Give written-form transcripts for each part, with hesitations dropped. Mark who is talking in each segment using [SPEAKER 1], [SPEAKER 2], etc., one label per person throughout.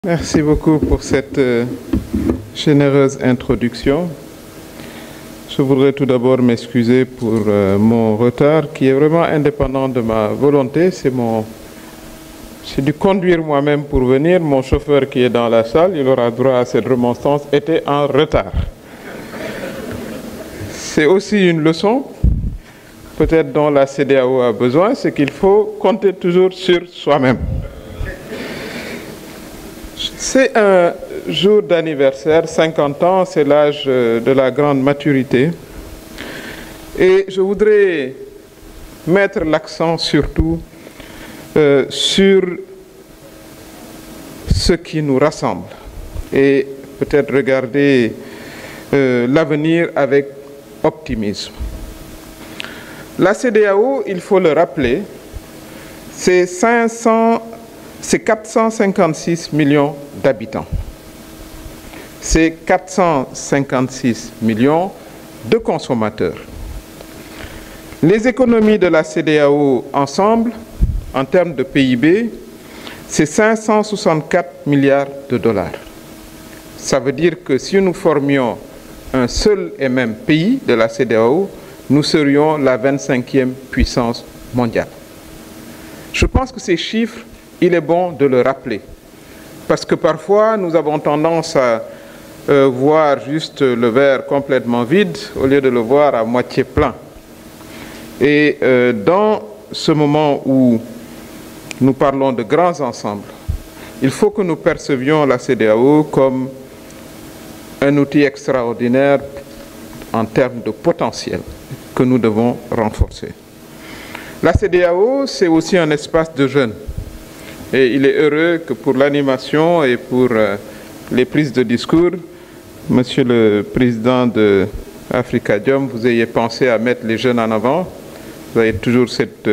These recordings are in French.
[SPEAKER 1] Merci beaucoup pour cette généreuse introduction. Je voudrais tout d'abord m'excuser pour mon retard qui est vraiment indépendant de ma volonté. J'ai dû conduire moi-même pour venir. Mon chauffeur qui est dans la salle, il aura droit à cette remonstrance, était en retard. C'est aussi une leçon, peut-être dont la CEDEAO a besoin, c'est qu'il faut compter toujours sur soi-même. C'est un jour d'anniversaire, 50 ans, c'est l'âge de la grande maturité. Et je voudrais mettre l'accent surtout sur ce qui nous rassemble et peut-être regarder l'avenir avec optimisme. La CEDEAO, il faut le rappeler, c'est 456 millions d'habitants. C'est 456 millions de consommateurs. Les économies de la CEDEAO ensemble, en termes de PIB, c'est 564 milliards de dollars. Ça veut dire que si nous formions un seul et même pays de la CEDEAO, nous serions la 25e puissance mondiale. Je pense que ces chiffres, il est bon de le rappeler, parce que parfois nous avons tendance à voir juste le verre complètement vide au lieu de le voir à moitié plein. Et dans ce moment où nous parlons de grands ensembles, il faut que nous percevions la CEDEAO comme un outil extraordinaire en termes de potentiel que nous devons renforcer. La CEDEAO, c'est aussi un espace de jeunes. Et il est heureux que pour l'animation et pour les prises de discours, Monsieur le Président de Afrikadium, vous ayez pensé à mettre les jeunes en avant. Vous avez toujours cette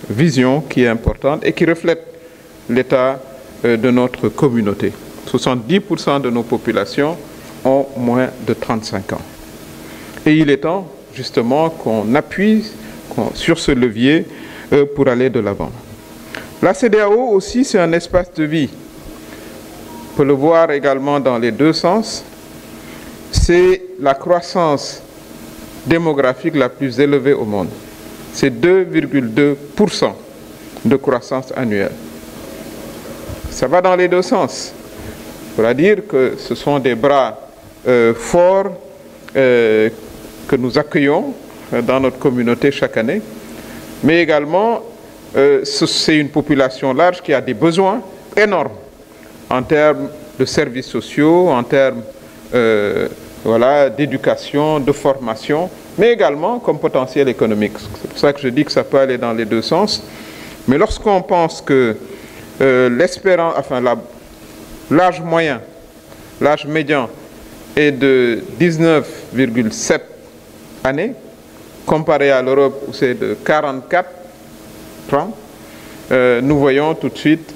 [SPEAKER 1] vision qui est importante et qui reflète l'état de notre communauté. 70% de nos populations ont moins de 35 ans. Et il est temps, justement, qu'on appuie sur ce levier pour aller de l'avant. La CEDEAO aussi, c'est un espace de vie. On peut le voir également dans les deux sens. C'est la croissance démographique la plus élevée au monde. C'est 2,2% de croissance annuelle. Ça va dans les deux sens. Il faudra dire que ce sont des bras forts que nous accueillons dans notre communauté chaque année, mais également c'est une population large qui a des besoins énormes en termes de services sociaux, en termes d'éducation, de formation, mais également comme potentiel économique. C'est pour ça que je dis que ça peut aller dans les deux sens. Mais lorsqu'on pense que l'âge moyen, l'âge médian est de 19,7 années, comparé à l'Europe où c'est de 44 ans, nous voyons tout de suite,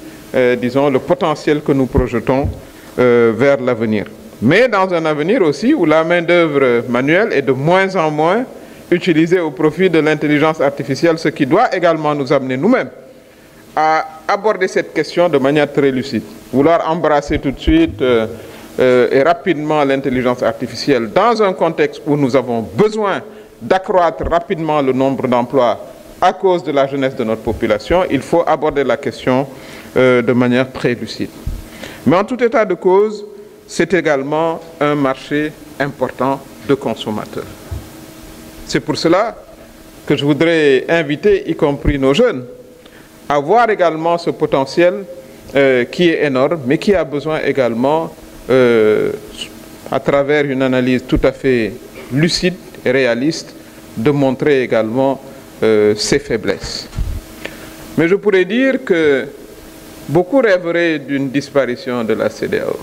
[SPEAKER 1] disons, le potentiel que nous projetons vers l'avenir. Mais dans un avenir aussi où la main-d'œuvre manuelle est de moins en moins utilisée au profit de l'intelligence artificielle, ce qui doit également nous amener nous-mêmes à aborder cette question de manière très lucide. Vouloir embrasser tout de suite et rapidement l'intelligence artificielle dans un contexte où nous avons besoin d'accroître rapidement le nombre d'emplois à cause de la jeunesse de notre population, il faut aborder la question de manière très lucide. Mais en tout état de cause, c'est également un marché important de consommateurs. C'est pour cela que je voudrais inviter, y compris nos jeunes, à voir également ce potentiel qui est énorme, mais qui a besoin également, à travers une analyse tout à fait lucide et réaliste, de montrer également ses faiblesses. Mais je pourrais dire que beaucoup rêveraient d'une disparition de la CEDEAO.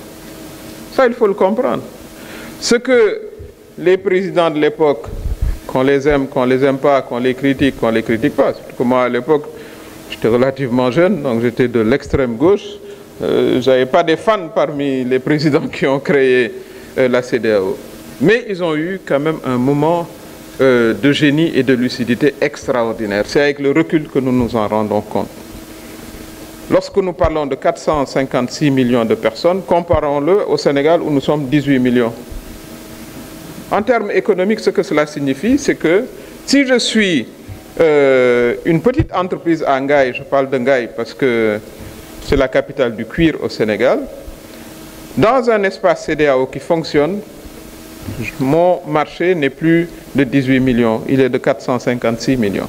[SPEAKER 1] Ça, il faut le comprendre. Ce que les présidents de l'époque, qu'on les aime pas, qu'on les critique pas, parce que moi à l'époque, j'étais relativement jeune, donc j'étais de l'extrême gauche, je n'avais pas des fans parmi les présidents qui ont créé la CEDEAO. Mais ils ont eu quand même un moment de génie et de lucidité extraordinaire. C'est avec le recul que nous nous en rendons compte. Lorsque nous parlons de 456 millions de personnes, comparons-le au Sénégal où nous sommes 18 millions. En termes économiques, ce que cela signifie, c'est que si je suis une petite entreprise à Ngaye, je parle de Ngaye parce que c'est la capitale du cuir au Sénégal, dans un espace CEDEAO qui fonctionne, mon marché n'est plus de 18 millions, il est de 456 millions.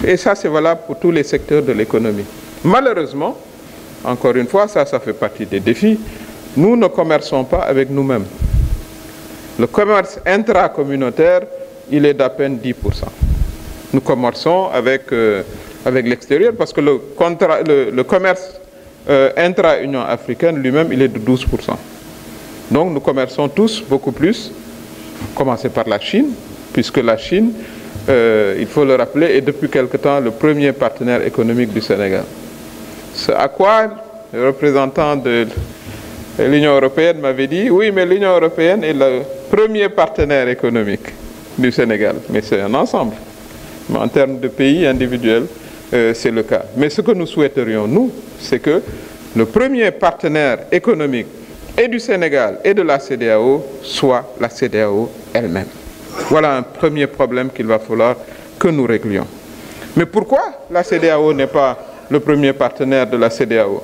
[SPEAKER 1] Et ça, c'est valable pour tous les secteurs de l'économie. Malheureusement, encore une fois, ça fait partie des défis, nous ne commerçons pas avec nous-mêmes. Le commerce intracommunautaire, il est d'à peine 10%. Nous commerçons avec l'extérieur parce que le commerce intra-Union africaine lui-même, il est de 12%. Donc nous commerçons tous beaucoup plus, commencer par la Chine, puisque la Chine, il faut le rappeler, est depuis quelque temps le premier partenaire économique du Sénégal. Ce à quoi le représentant de l'Union européenne m'avait dit, oui, mais l'Union européenne est le premier partenaire économique du Sénégal, mais c'est un ensemble. Mais en termes de pays individuels, c'est le cas. Mais ce que nous souhaiterions, nous, c'est que le premier partenaire économique et du Sénégal et de la CEDEAO soit la CEDEAO elle-même. Voilà un premier problème qu'il va falloir que nous réglions. Mais pourquoi la CEDEAO n'est pas le premier partenaire de la CEDEAO?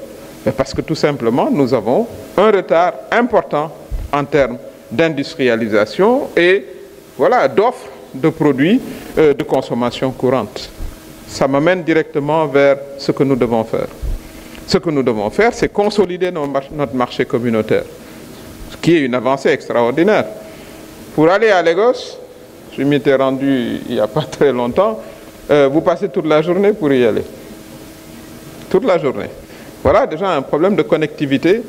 [SPEAKER 1] Parce que tout simplement, nous avons un retard important en termes d'industrialisation et voilà, d'offres de produits de consommation courante. Ça m'amène directement vers ce que nous devons faire. Ce que nous devons faire, c'est consolider notre marché communautaire, ce qui est une avancée extraordinaire. Pour aller à Lagos, je m'étais rendu il n'y a pas très longtemps, vous passez toute la journée pour y aller. Toute la journée. Voilà déjà un problème de connectivité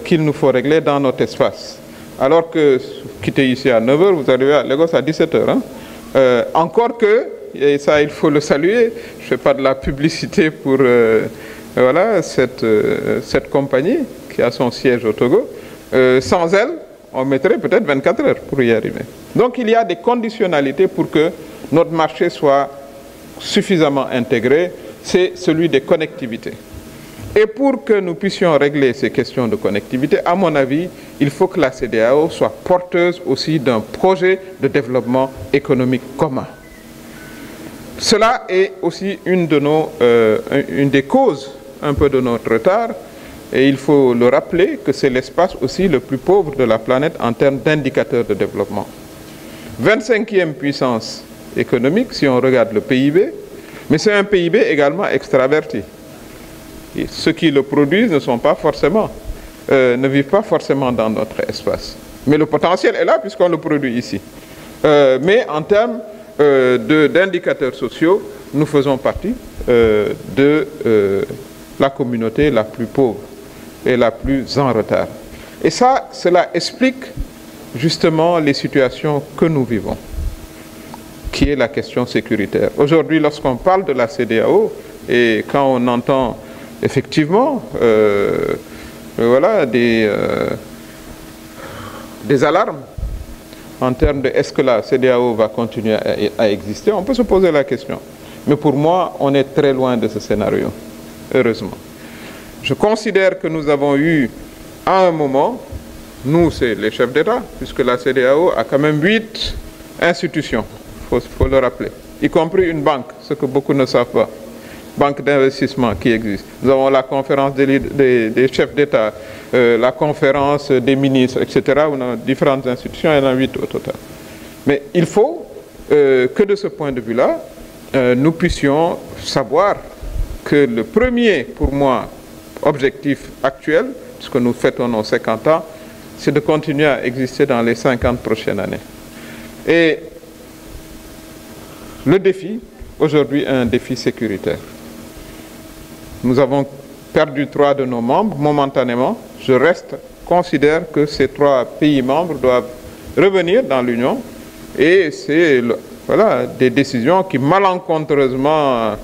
[SPEAKER 1] qu'il nous faut régler dans notre espace. Alors que quitter ici à 9h, vous arrivez à Lagos à 17h. Hein. Encore que, et ça il faut le saluer, je ne fais pas de la publicité pour voilà, cette compagnie qui a son siège au Togo. Sans elle, on mettrait peut-être 24 heures pour y arriver. Donc il y a des conditionnalités pour que notre marché soit suffisamment intégré, c'est celui des connectivités. Et pour que nous puissions régler ces questions de connectivité, à mon avis, il faut que la CEDEAO soit porteuse aussi d'un projet de développement économique commun. Cela est aussi une des causes un peu de notre retard, et il faut le rappeler que c'est l'espace aussi le plus pauvre de la planète en termes d'indicateurs de développement. 25e puissance économique si on regarde le PIB, mais c'est un PIB également extraverti. Et ceux qui le produisent ne sont pas forcément, ne vivent pas forcément dans notre espace. Mais le potentiel est là puisqu'on le produit ici. Mais en termes d'indicateurs sociaux, nous faisons partie de la communauté la plus pauvre et la plus en retard. Et ça, cela explique justement les situations que nous vivons, qui est la question sécuritaire. Aujourd'hui, lorsqu'on parle de la CEDEAO, et quand on entend effectivement voilà, des alarmes en termes de est-ce que la CEDEAO va continuer à exister, on peut se poser la question. Mais pour moi, on est très loin de ce scénario, heureusement. Je considère que nous avons eu, à un moment, nous, c'est les chefs d'État, puisque la CEDEAO a quand même 8 institutions, il faut le rappeler, y compris une banque, ce que beaucoup ne savent pas. Banque d'investissement qui existe. Nous avons la conférence des chefs d'État, la conférence des ministres, etc. On a différentes institutions, il y en a 8 au total. Mais il faut que de ce point de vue-là, nous puissions savoir que le premier, pour moi, objectif actuel, puisque nous fêtons nos 50 ans, c'est de continuer à exister dans les 50 prochaines années. Et le défi, aujourd'hui, est un défi sécuritaire. Nous avons perdu 3 de nos membres momentanément. Je considère que ces 3 pays membres doivent revenir dans l'Union. Et c'est voilà, des décisions qui malencontreusement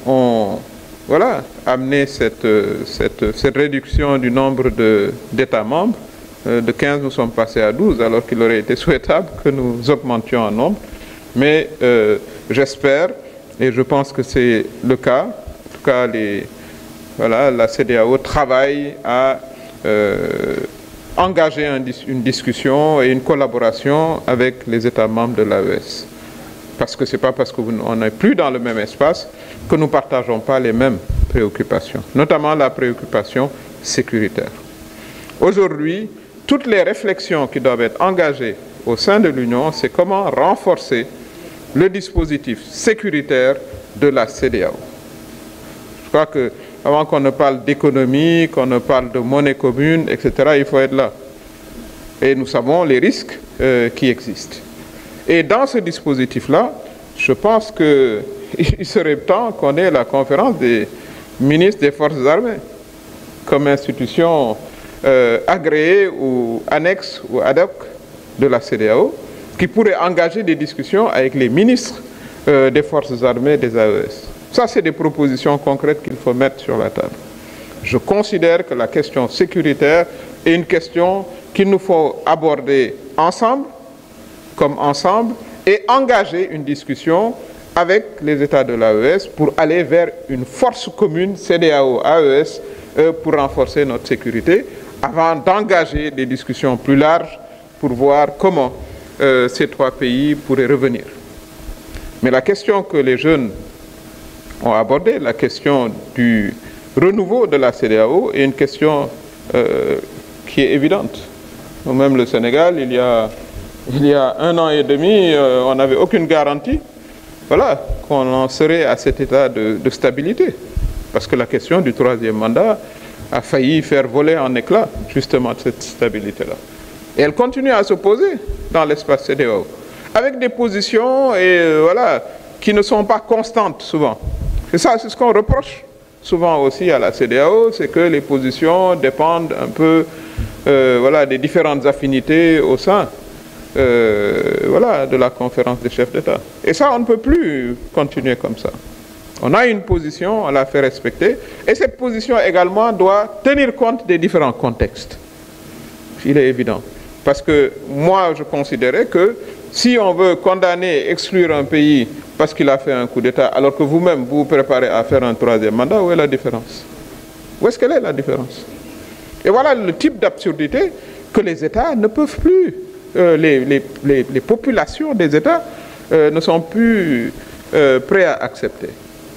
[SPEAKER 1] ont voilà, amené cette réduction du nombre d'États membres. De 15, nous sommes passés à 12, alors qu'il aurait été souhaitable que nous augmentions en nombre. Mais j'espère, et je pense que c'est le cas, en tout cas voilà, la CEDEAO travaille à engager une discussion et une collaboration avec les États membres de l'AES. Parce que ce n'est pas parce qu'on n'est plus dans le même espace que nous ne partageons pas les mêmes préoccupations, notamment la préoccupation sécuritaire. Aujourd'hui, toutes les réflexions qui doivent être engagées au sein de l'Union, c'est comment renforcer le dispositif sécuritaire de la CEDEAO. Je crois qu'avant qu'on ne parle d'économie, qu'on ne parle de monnaie commune, etc., il faut être là. Et nous savons les risques qui existent. Et dans ce dispositif-là, je pense qu'il serait temps qu'on ait la conférence des ministres des Forces armées comme institution agréée ou annexe ou ad hoc de la CEDEAO, qui pourrait engager des discussions avec les ministres des Forces armées des AES. Ça, c'est des propositions concrètes qu'il faut mettre sur la table. Je considère que la question sécuritaire est une question qu'il nous faut aborder ensemble, comme ensemble, et engager une discussion avec les États de l'AES pour aller vers une force commune CEDEAO-AES pour renforcer notre sécurité, avant d'engager des discussions plus larges pour voir comment ces trois pays pourraient revenir. Mais la question que les jeunes ont abordée, la question du renouveau de la CEDEAO, est une question qui est évidente. Même le Sénégal, il y a 1 an et demi, on n'avait aucune garantie, voilà, qu'on en serait à cet état de stabilité. Parce que la question du 3e mandat a failli faire voler en éclats, justement, cette stabilité-là. Et elle continue à se poser dans l'espace CEDEAO, avec des positions voilà, qui ne sont pas constantes souvent. Et ça, c'est ce qu'on reproche souvent aussi à la CEDEAO, c'est que les positions dépendent un peu voilà, des différentes affinités au sein voilà, de la conférence des chefs d'État. Et ça, on ne peut plus continuer comme ça. On a une position, on la fait respecter, et cette position également doit tenir compte des différents contextes. Il est évident. Parce que moi, je considérais que si on veut condamner, exclure un pays parce qu'il a fait un coup d'État, alors que vous-même, vous vous préparez à faire un 3e mandat, où est la différence? Où est-ce qu'elle est la différence? Et voilà le type d'absurdité que les États ne peuvent plus, les populations des États ne sont plus prêts à accepter.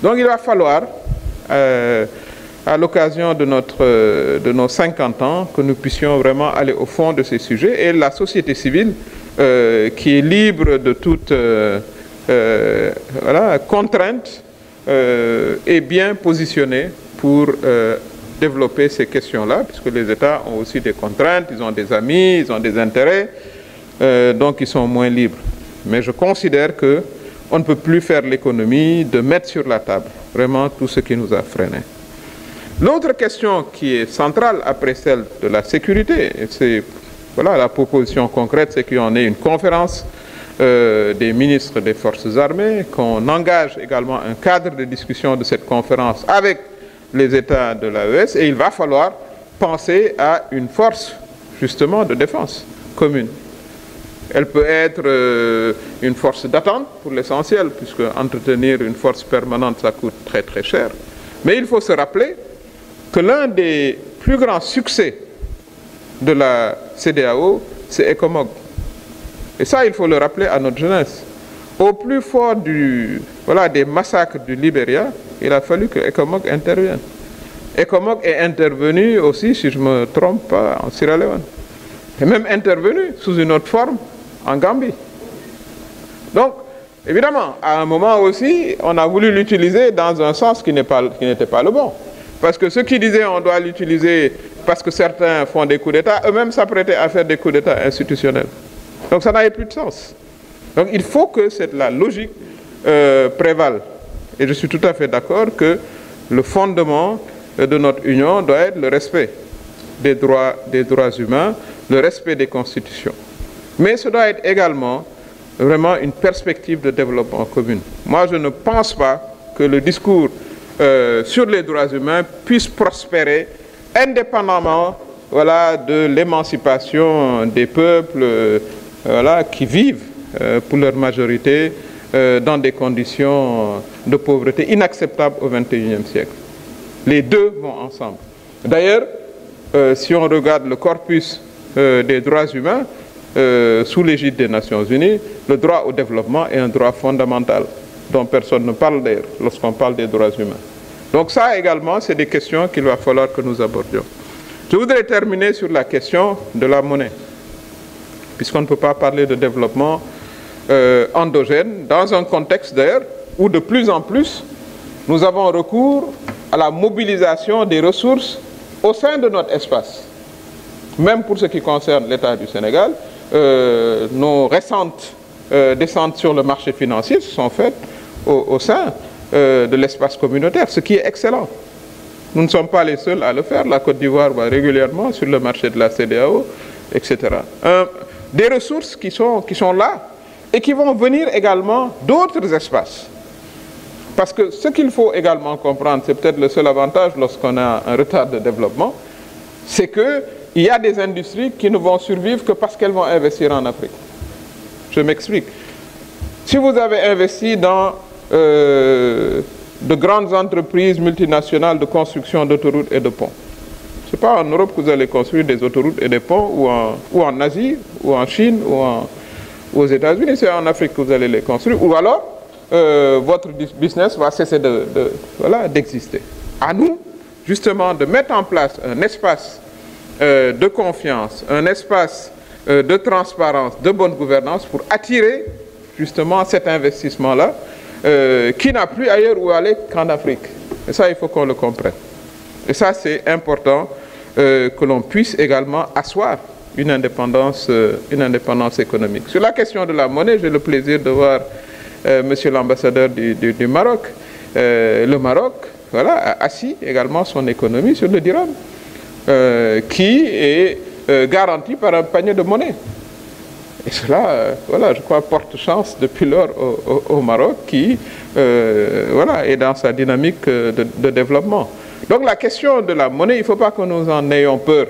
[SPEAKER 1] Donc il va falloir, à l'occasion de nos 50 ans, que nous puissions vraiment aller au fond de ces sujets, et la société civile, qui est libre de toute voilà, contrainte, est bien positionnée pour développer ces questions-là, puisque les États ont aussi des contraintes, ils ont des amis, ils ont des intérêts, donc ils sont moins libres. Mais je considère qu'on ne peut plus faire l'économie de mettre sur la table vraiment tout ce qui nous a freinés. L'autre question qui est centrale après celle de la sécurité, c'est voilà, la proposition concrète, c'est qu'il y en ait une conférence des ministres des Forces armées, qu'on engage également un cadre de discussion de cette conférence avec les États de l'AES, et il va falloir penser à une force justement de défense commune. Elle peut être une force d'attente pour l'essentiel, puisque entretenir une force permanente, ça coûte très très cher. Mais il faut se rappeler que l'un des plus grands succès de la CEDEAO, c'est ECOMOG. Et ça, il faut le rappeler à notre jeunesse. Au plus fort voilà, des massacres du Libéria, il a fallu que ECOMOG intervienne. ECOMOG est intervenu aussi, si je ne me trompe pas, en Sierra Leone. Et même intervenu sous une autre forme en Gambie. Donc, évidemment, à un moment aussi, on a voulu l'utiliser dans un sens qui n'était pas le bon. Parce que ceux qui disaient on doit l'utiliser parce que certains font des coups d'État, eux-mêmes s'apprêtaient à faire des coups d'État institutionnels. Donc ça n'avait plus de sens. Donc il faut que la logique prévale. Et je suis tout à fait d'accord que le fondement de notre union doit être le respect des droits humains, le respect des constitutions. Mais ce doit être également vraiment une perspective de développement commun. Moi, je ne pense pas que le discours sur les droits humains puisse prospérer indépendamment voilà, de l'émancipation des peuples voilà, qui vivent pour leur majorité dans des conditions de pauvreté inacceptables au XXIe siècle. Les deux vont ensemble. D'ailleurs, si on regarde le corpus des droits humains, sous l'égide des Nations Unies, le droit au développement est un droit fondamental dont personne ne parle d'ailleurs lorsqu'on parle des droits humains. Donc ça également, c'est des questions qu'il va falloir que nous abordions. Je voudrais terminer sur la question de la monnaie, puisqu'on ne peut pas parler de développement endogène dans un contexte d'ailleurs où de plus en plus nous avons recours à la mobilisation des ressources au sein de notre espace. Même pour ce qui concerne l'État du Sénégal, nos récentes descentes sur le marché financier se sont faites au sein de l'espace communautaire, ce qui est excellent. Nous ne sommes pas les seuls à le faire. La Côte d'Ivoire va régulièrement sur le marché de la CEDEAO, etc. Des ressources qui sont là et qui vont venir également d'autres espaces. Parce que ce qu'il faut également comprendre, c'est peut-être le seul avantage lorsqu'on a un retard de développement, c'est qu'il y a des industries qui ne vont survivre que parce qu'elles vont investir en Afrique. Je m'explique. Si vous avez investi dans de grandes entreprises multinationales de construction d'autoroutes et de ponts, ce n'est pas en Europe que vous allez construire des autoroutes et des ponts, ou en Asie, ou en Chine, ou aux États-Unis, c'est en Afrique que vous allez les construire, ou alors votre business va cesser d'exister. À nous, justement, de mettre en place un espace de confiance, un espace de transparence, de bonne gouvernance pour attirer justement cet investissement-là qui n'a plus ailleurs où aller qu'en Afrique. Et ça, il faut qu'on le comprenne. Et ça, c'est important que l'on puisse également asseoir une indépendance économique. Sur la question de la monnaie, j'ai le plaisir de voir monsieur l'ambassadeur du Maroc. Le Maroc, voilà, a assis également son économie sur le dirham, qui est garanti par un panier de monnaie. Et cela, voilà, je crois, porte chance depuis lors au Maroc qui voilà, est dans sa dynamique de développement. Donc la question de la monnaie, il ne faut pas que nous en ayons peur.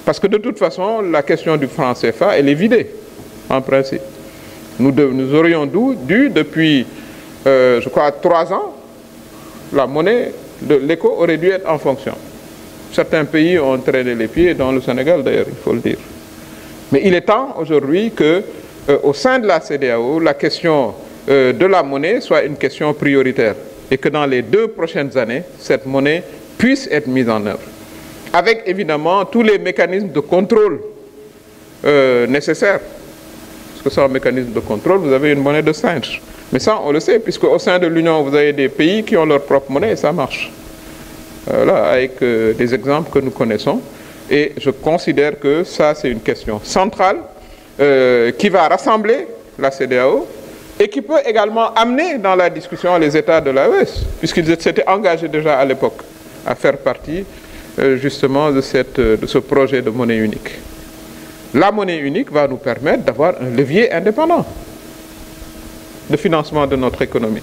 [SPEAKER 1] Parce que de toute façon, la question du franc CFA, elle est vidée, en principe. Nous aurions dû, depuis, je crois, 3 ans, la monnaie de l'éco aurait dû être en fonction. Certains pays ont traîné les pieds, dans le Sénégal d'ailleurs, il faut le dire. Mais il est temps aujourd'hui qu'au sein de la CEDEAO, la question de la monnaie soit une question prioritaire et que dans les 2 prochaines années, cette monnaie puisse être mise en œuvre. Avec évidemment tous les mécanismes de contrôle nécessaires. Parce que sans mécanisme de contrôle, vous avez une monnaie de singe. Mais ça, on le sait, puisque au sein de l'Union, vous avez des pays qui ont leur propre monnaie et ça marche. Là, avec des exemples que nous connaissons. Et je considère que ça, c'est une question centrale qui va rassembler la CEDEAO et qui peut également amener dans la discussion les États de l'AES, puisqu'ils s'étaient engagés déjà à l'époque à faire partie justement de ce projet de monnaie unique. La monnaie unique va nous permettre d'avoir un levier indépendant de financement de notre économie.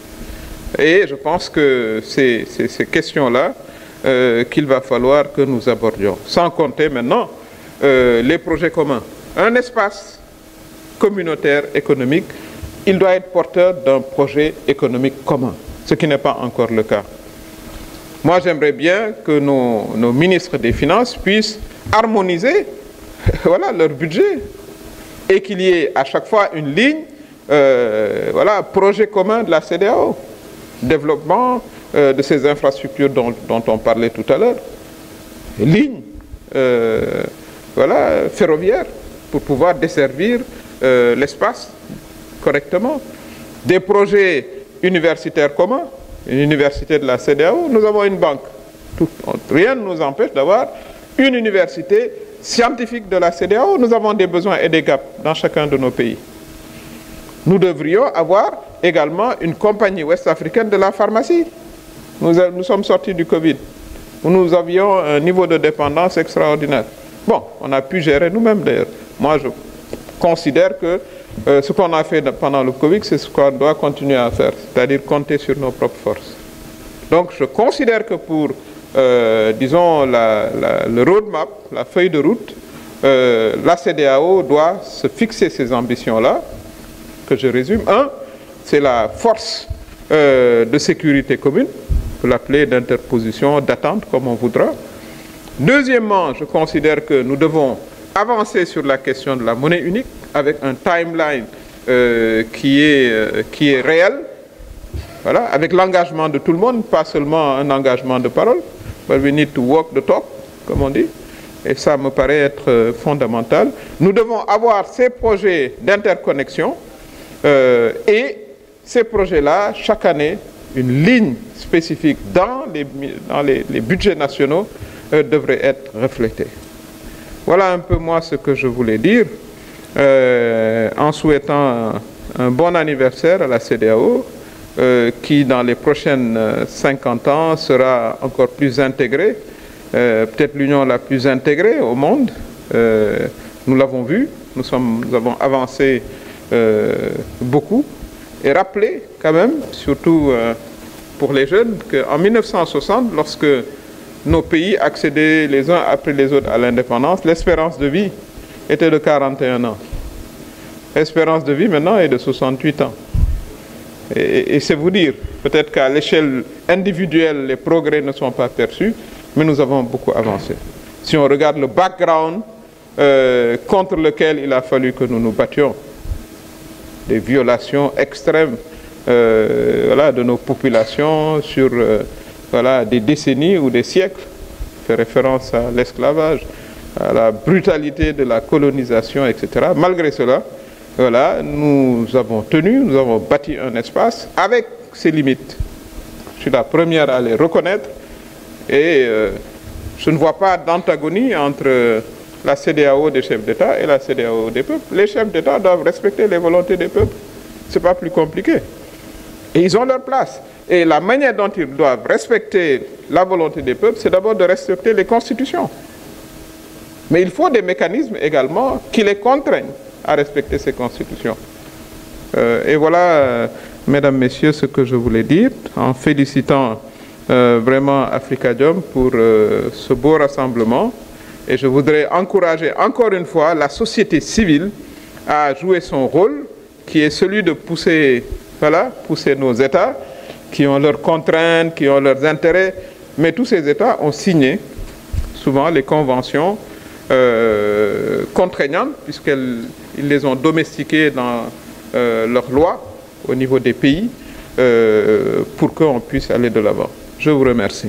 [SPEAKER 1] Et je pense que c'est ces questions-là qu'il va falloir que nous abordions. Sans compter maintenant les projets communs. Un espace communautaire économique, il doit être porteur d'un projet économique commun, ce qui n'est pas encore le cas. Moi, j'aimerais bien que nos ministres des Finances puissent harmoniser voilà, leur budget et qu'il y ait à chaque fois une ligne, voilà, projet commun de la CEDEAO, développement de ces infrastructures dont on parlait tout à l'heure, ligne voilà, ferroviaire pour pouvoir desservir l'espace correctement, des projets universitaires communs, une université de la CEDEAO, nous avons une banque. Rien ne nous empêche d'avoir une université scientifique de la CEDEAO. Nous avons des besoins et des gaps dans chacun de nos pays. Nous devrions avoir également une compagnie ouest-africaine de la pharmacie. Nous sommes sortis du Covid, où nous avions un niveau de dépendance extraordinaire. Bon, on a pu gérer nous-mêmes d'ailleurs. Moi, je considère que ce qu'on a fait pendant le Covid, c'est ce qu'on doit continuer à faire, c'est-à-dire compter sur nos propres forces. Donc, je considère que pour, disons, le roadmap, la feuille de route, la CEDEAO doit se fixer ces ambitions-là, que je résume. Un, c'est la force de sécurité commune, peut l'appeler d'interposition, d'attente, comme on voudra. Deuxièmement, je considère que nous devons avancer sur la question de la monnaie unique avec un timeline qui est réel, voilà, avec l'engagement de tout le monde, pas seulement un engagement de parole, but we need to walk the talk, comme on dit, et ça me paraît être fondamental. Nous devons avoir ces projets d'interconnexion et ces projets-là, chaque année, une ligne spécifique dans les budgets nationaux devrait être reflétée. Voilà un peu moi ce que je voulais dire, en souhaitant un bon anniversaire à la CEDEAO, qui dans les prochaines 50 ans sera encore plus intégrée, peut-être l'union la plus intégrée au monde. Nous l'avons vu, nous avons avancé beaucoup, et rappelé quand même, surtout pour les jeunes, qu'en 1960, lorsque nos pays accédaient les uns après les autres à l'indépendance, l'espérance de vie était de 41 ans. L'espérance de vie maintenant est de 68 ans. Et c'est vous dire, peut-être qu'à l'échelle individuelle, les progrès ne sont pas perçus, mais nous avons beaucoup avancé. Si on regarde le background contre lequel il a fallu que nous nous battions, des violations extrêmes voilà, de nos populations sur voilà, des décennies ou des siècles, fait référence à l'esclavage, à la brutalité de la colonisation, etc. Malgré cela, voilà, nous avons tenu, nous avons bâti un espace avec ses limites. Je suis la première à les reconnaître et je ne vois pas d'antagonie entre la CEDEAO des chefs d'État et la CEDEAO des peuples. Les chefs d'État doivent respecter les volontés des peuples. Ce n'est pas plus compliqué. Et ils ont leur place. Et la manière dont ils doivent respecter la volonté des peuples, c'est d'abord de respecter les constitutions. Mais il faut des mécanismes également qui les contraignent à respecter ces constitutions. Et voilà, mesdames, messieurs, ce que je voulais dire, en félicitant vraiment Afrikajom pour ce beau rassemblement. Et je voudrais encourager encore une fois la société civile à jouer son rôle, qui est celui de pousser, voilà, pousser nos États, qui ont leurs contraintes, qui ont leurs intérêts, mais tous ces États ont signé souvent les conventions contraignantes, puisqu'ils les ont domestiquées dans leurs lois au niveau des pays, pour qu'on puisse aller de l'avant. Je vous remercie.